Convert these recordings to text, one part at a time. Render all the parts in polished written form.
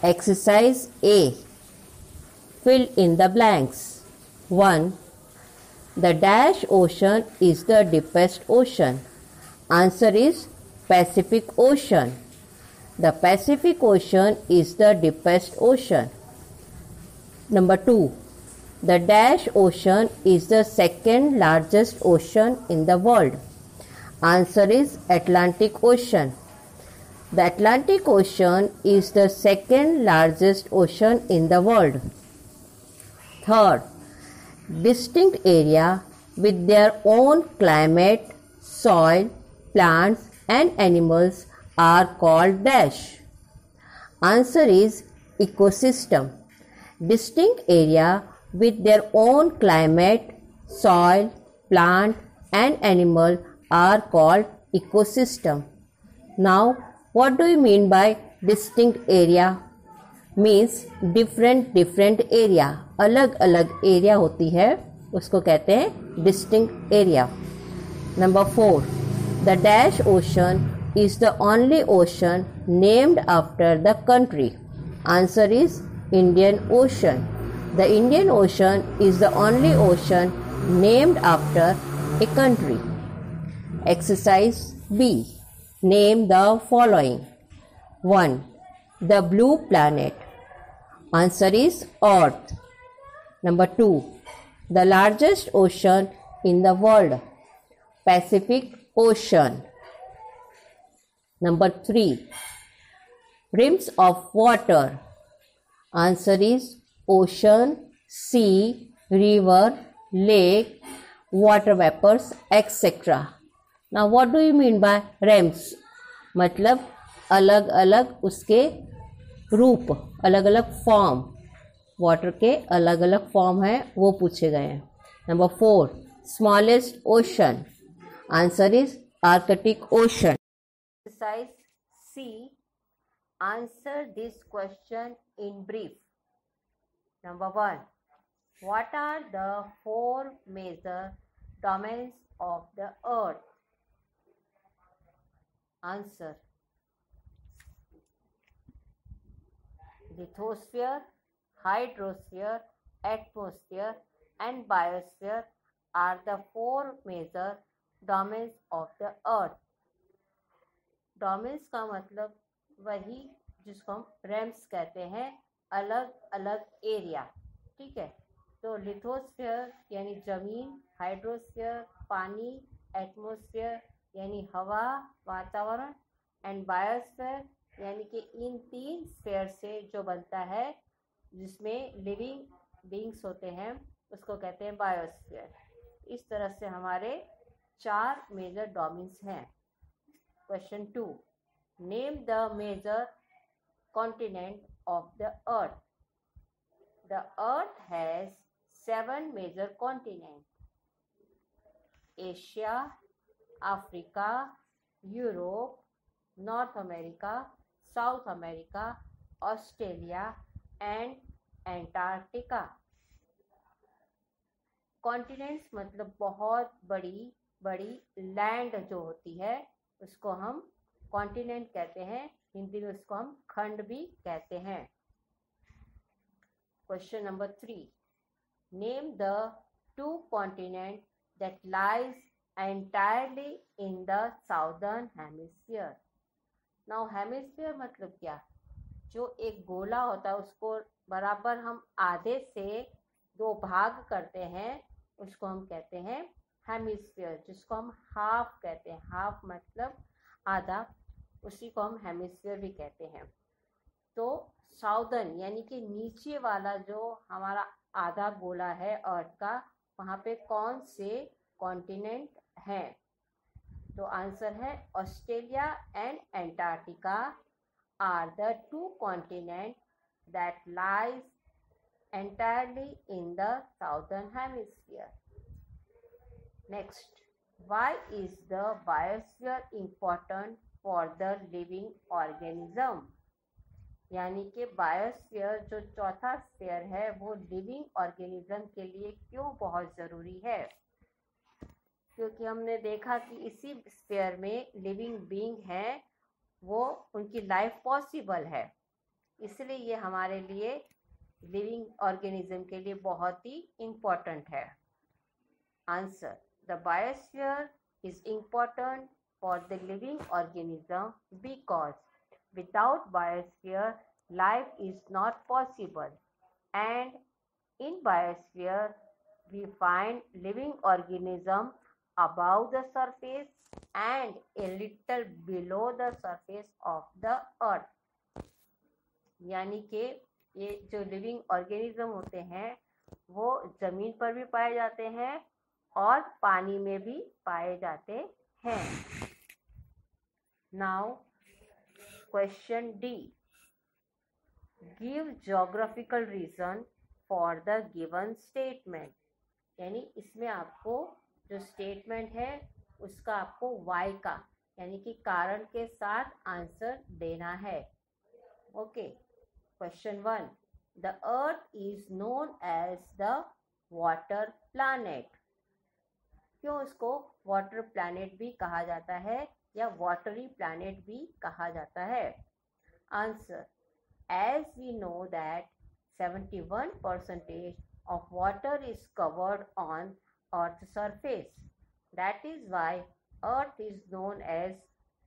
Exercise A. Fill in the blanks. 1. The dash ocean is the deepest ocean. Answer is Pacific Ocean. The Pacific Ocean is the deepest ocean. Number 2. The dash ocean is the second largest ocean in the world. Answer is Atlantic Ocean. The Atlantic Ocean is the second largest ocean in the world. Third, distinct area with their own climate, soil, plants and animals are called dash. Answer is ecosystem. Distinct area with their own climate, soil, plant and animal are called ecosystem. Now, what do you mean by distinct area? Means different area. अलग अलग area होती है, उसको कहते हैं distinct area. Number 4. The dash ocean is the only ocean named after the country. Answer is Indian Ocean. The Indian Ocean is the only ocean named after a country. Exercise B. Name the following. 1. The blue planet. Answer is Earth. Number 2. The largest ocean in the world. Pacific Ocean. Number 3. Rims of water. Answer is ocean, sea, river, lake, water vapors, etc. Now what do you mean by rims? मतलब अलग अलग उसके रूप, अलग अलग form, water के अलग अलग फॉर्म है वो पूछे गए हैं. Number 4. Smallest ocean. Answer is Arctic ocean. Exercise C. Answer this question in brief. Number 1. What are the 4 major domains of the earth? Answer. Lithosphere, hydrosphere, atmosphere and biosphere are the 4 major domains of the earth. Domains का मतलब वही जिसको हम Rhames कहते हैं, अलग अलग area. ठीक है, तो लिथोस्फीयर यानी जमीन, हाइड्रोस्फीयर पानी, एटमॉस्फेयर यानी हवा वातावरण एंड बायोस्फीयर यानी कि इन 3 स्फीयर से जो बनता है जिसमें लिविंग बीइंग्स होते हैं उसको कहते हैं बायोस्फीयर. इस तरह से हमारे 4 मेजर डोमेन्स हैं. Question 2. Name the major continent of the earth. The earth has 7 major continent. Asia, Africa, Europe, North America, South America, Australia and Antarctica. Continents मतलब बहुत बड़ी बड़ी लैंड जो होती है उसको हम कॉन्टिनेंट कहते हैं. हिंदी में उसको हम खंड भी कहते हैं. Question number 3. Name the 2 continent that lies entirely in the southern hemisphere. Now hemisphere मतलब क्या? जो एक गोला होता है उसको बराबर हम आधे से 2 भाग करते हैं उसको हम कहते हैं हेमिस्फीयर, जिसको हम हाफ कहते हैं. हाफ मतलब आधा, उसी को हम हेमिस्फीयर भी कहते हैं. तो साउदर्न यानी कि नीचे वाला जो हमारा आधा गोला है अर्थ का, वहाँ पे कौन से कॉन्टिनेंट हैं? तो आंसर है Australia and Antarctica are the 2 continent that lies entirely in the southern hemisphere. Next, why is the biosphere important for the living organism? यानी कि बायोस्फीयर जो चौथा स्फीयर है वो लिविंग ऑर्गेनिज्म के लिए क्यों बहुत ज़रूरी है? क्योंकि हमने देखा कि इसी स्फीयर में लिविंग बीइंग हैं, वो उनकी लाइफ पॉसिबल है. इसलिए ये हमारे लिए लिविंग ऑर्गेनिज्म के लिए बहुत ही इम्पोर्टेंट है। Answer, the biosphere is important for the living organism because without biosphere life is not possible, and in biosphere we find living organism above the surface and a little below the surface of the earth। यानी कि ये जो living organism होते हैं वो जमीन पर भी पाए जाते हैं और पानी में भी पाए जाते हैं। Now question D, give geographical reason for the given statement. यानी इसमें आपको जो स्टेटमेंट है उसका आपको वाई का यानी कि कारण के साथ आंसर देना है। Okay, question 1, the earth is known as the water planet. क्यों इसको वाटर प्लैनेट भी कहा जाता है या वाटरी प्लैनेट भी कहा जाता है? Answer, as we know that 71% of water is covered on Earth's surface. That is why Earth is known as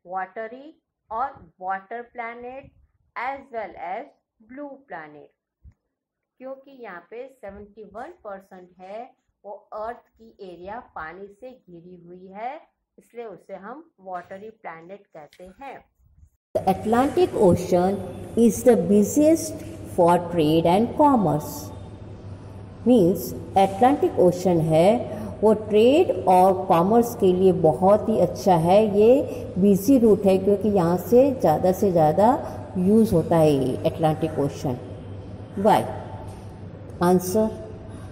watery or water planet as well as blue planet. क्योंकि यहाँ पे 71% है वो अर्थ की एरिया पानी से घिरी हुई है, इसलिए उसे हम वाटरी प्लैनेट कहते हैं। The Atlantic Ocean is the busiest for trade and commerce. Means Atlantic Ocean है वो ट्रेड और कॉमर्स के लिए बहुत ही अच्छा है। ये बिजी रूट है क्योंकि यहाँ से ज़्यादा यूज़ होता है ये Atlantic Ocean। Why? Answer,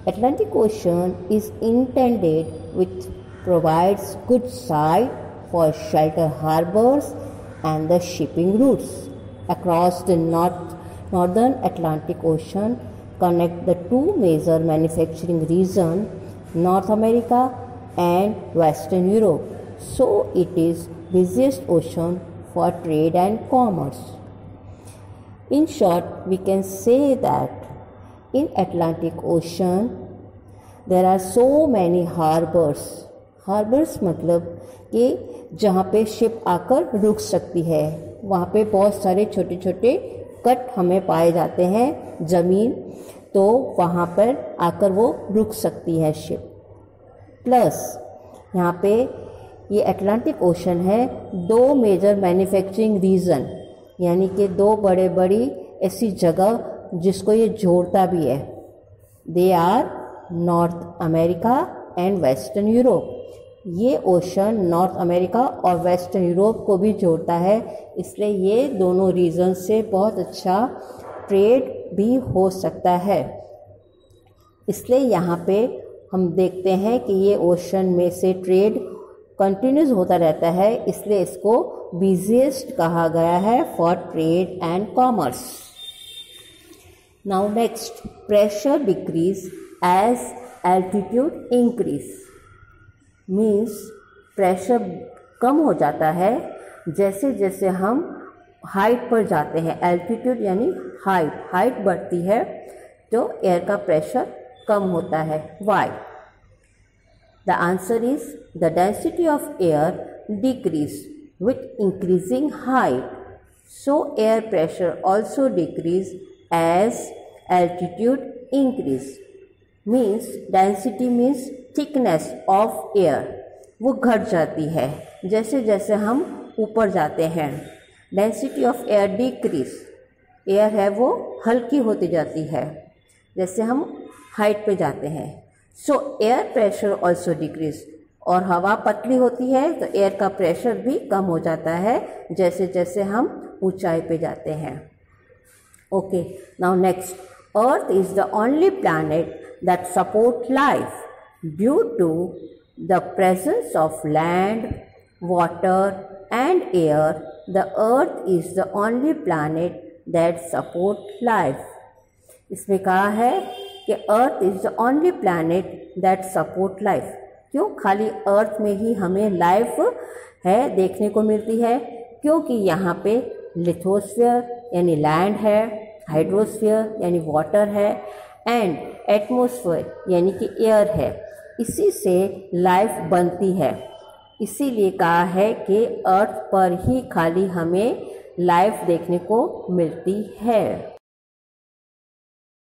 Atlantic Ocean is intended which provides good site for shelter harbors and the shipping routes across the northern Atlantic Ocean connect the two major manufacturing regions, North America and Western Europe. So it is busiest ocean for trade and commerce. In short, we can say that in Atlantic Ocean there are so many harbors. Harbors मतलब कि जहाँ पे ship आकर रुक सकती है, वहाँ पे बहुत सारे छोटे छोटे कट हमें पाए जाते हैं ज़मीन, तो वहाँ पर आकर वो रुक सकती है शिप। प्लस यहाँ पे ये अटलांटिक ओशन है दो मेजर मैन्युफैक्चरिंग रीजन, यानी कि दो बड़ी ऐसी जगह जिसको ये जोड़ता भी है। They are North America and western Europe. ये ओशन नॉर्थ अमेरिका और वेस्टर्न यूरोप को भी जोड़ता है, इसलिए ये दोनों रीजन से बहुत अच्छा ट्रेड भी हो सकता है। इसलिए यहाँ पे हम देखते हैं कि ये ओशन में से ट्रेड कंटिन्यूस होता रहता है, इसलिए इसको बिजिएस्ट कहा गया है for trade and commerce. Now next, pressure decrease as altitude increase. Means pressure कम हो जाता है जैसे जैसे हम हाइट पर जाते हैं। एल्टीट्यूड यानी हाइट बढ़ती है तो एयर का प्रेशर कम होता है। Why? The answer is the density of air decrease with increasing height, so air pressure also decrease as altitude increase. Means density means thickness of air, वो घट जाती है जैसे जैसे हम ऊपर जाते हैं। Density of air decrease, air है वो हल्की होती जाती है जैसे हम हाइट पे जाते हैं। सो एयर प्रेशर ऑल्सो डिक्रीज, और हवा पतली होती है तो एयर का प्रेशर भी कम हो जाता है जैसे जैसे हम ऊंचाई पे जाते हैं। Okay, now next, earth is the only planet that support life due to the presence of land, water and air. The earth is the only planet that support life. इसमें कहा है कि earth is the only planet that support life. क्यों? खाली अर्थ में ही हमें life है देखने को मिलती है, क्योंकि यहाँ पे लिथोस्फीयर यानी लैंड है, हाइड्रोस्फीयर यानी वाटर है, एंड एटमॉस्फेयर यानी कि एयर है। इसी से लाइफ बनती है। इसीलिए कहा है कि अर्थ पर ही खाली हमें लाइफ देखने को मिलती है।